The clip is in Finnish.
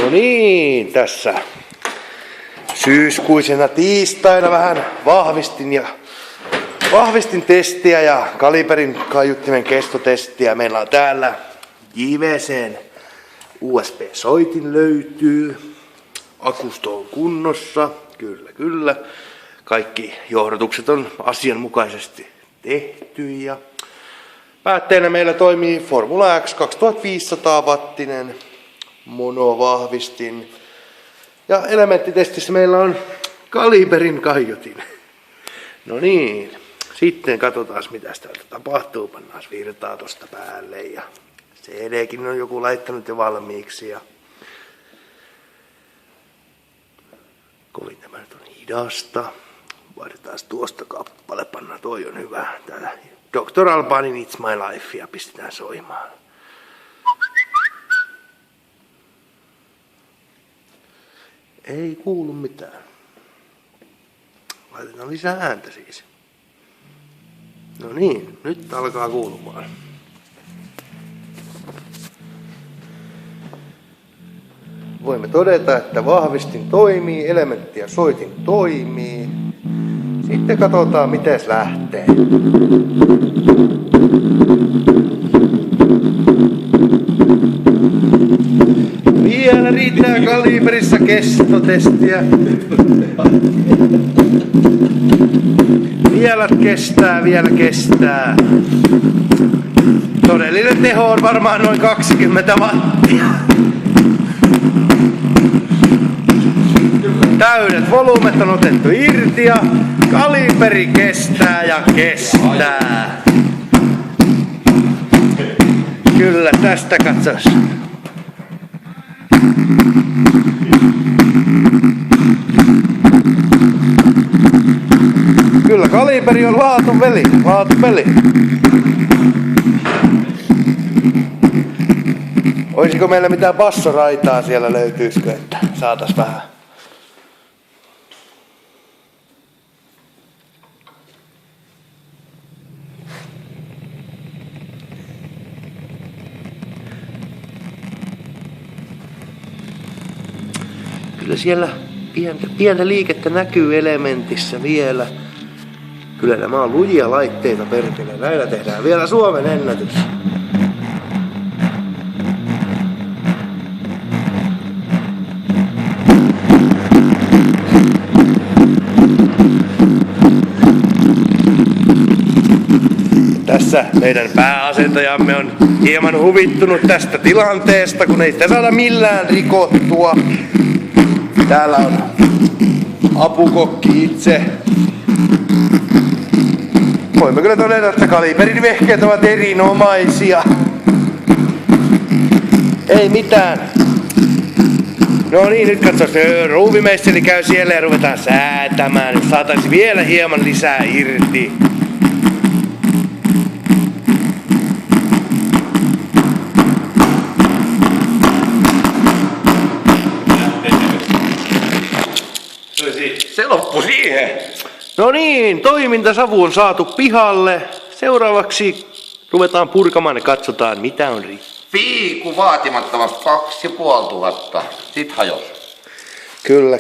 No niin, tässä syyskuisena tiistaina vähän vahvistin testiä ja kaliberin kaiuttimen kestotestiä. Meillä on täällä JVC:n USB-soitin löytyy. Akusto on kunnossa, kyllä. Kaikki johdatukset on asianmukaisesti tehty ja päätteenä meillä toimii Formula X 2500 wattinen monovahvistin. Ja elementtitestissä meillä on kaliberin kaiutin. No niin, sitten katsotaan mitä täältä tapahtuu. Pannaan virtaa tosta päälle ja CDkin on joku laittanut jo valmiiksi. Ja kovin tämä nyt on hidasta. Vaihdetaan tuosta kappale, pannaan toi on hyvä. Täällä Dr. Albanin It's My Life ja pistetään soimaan. Ei kuulu mitään. Laitetaan lisää ääntä siis. No niin, nyt alkaa kuulumaan. Voimme todeta, että vahvistin toimii, elementti ja soitin toimii. Sitten katsotaan miten lähtee. Vielä riittää kaliberissa kestotestiä. Vielä kestää. Todellinen teho on varmaan noin 20 wattia. Täydet volyymet on otettu irti ja kaliberi kestää ja kestää. Kyllä tästä katsos. Kyllä kaliberi on laatupeli. Olisiko meillä mitään bassoraitaa siellä löytyisikö, että saatais vähän. Kyllä siellä pientä liikettä näkyy elementissä vielä. Kyllä nämä on lujia laitteita perkele. Näillä tehdään vielä Suomen ennätys. Tässä meidän pääasentajamme on hieman huvittunut tästä tilanteesta, kun ei sitä saada millään rikottua. Täällä on apukokki itse. Voimme kyllä todeta, että kaliberin vehkeet ovat erinomaisia. Ei mitään. No niin, nyt katsos, ruuvimeisteri käy siellä ja ruvetaan säätämään. Nyt saataisiin vielä hieman lisää irti. Se loppui siihen. No niin, toimintasavu on saatu pihalle. Seuraavaksi ruvetaan purkamaan ja katsotaan mitä on rikki. Piiku vaatimattomat 2500. Sit hajos. Kyllä.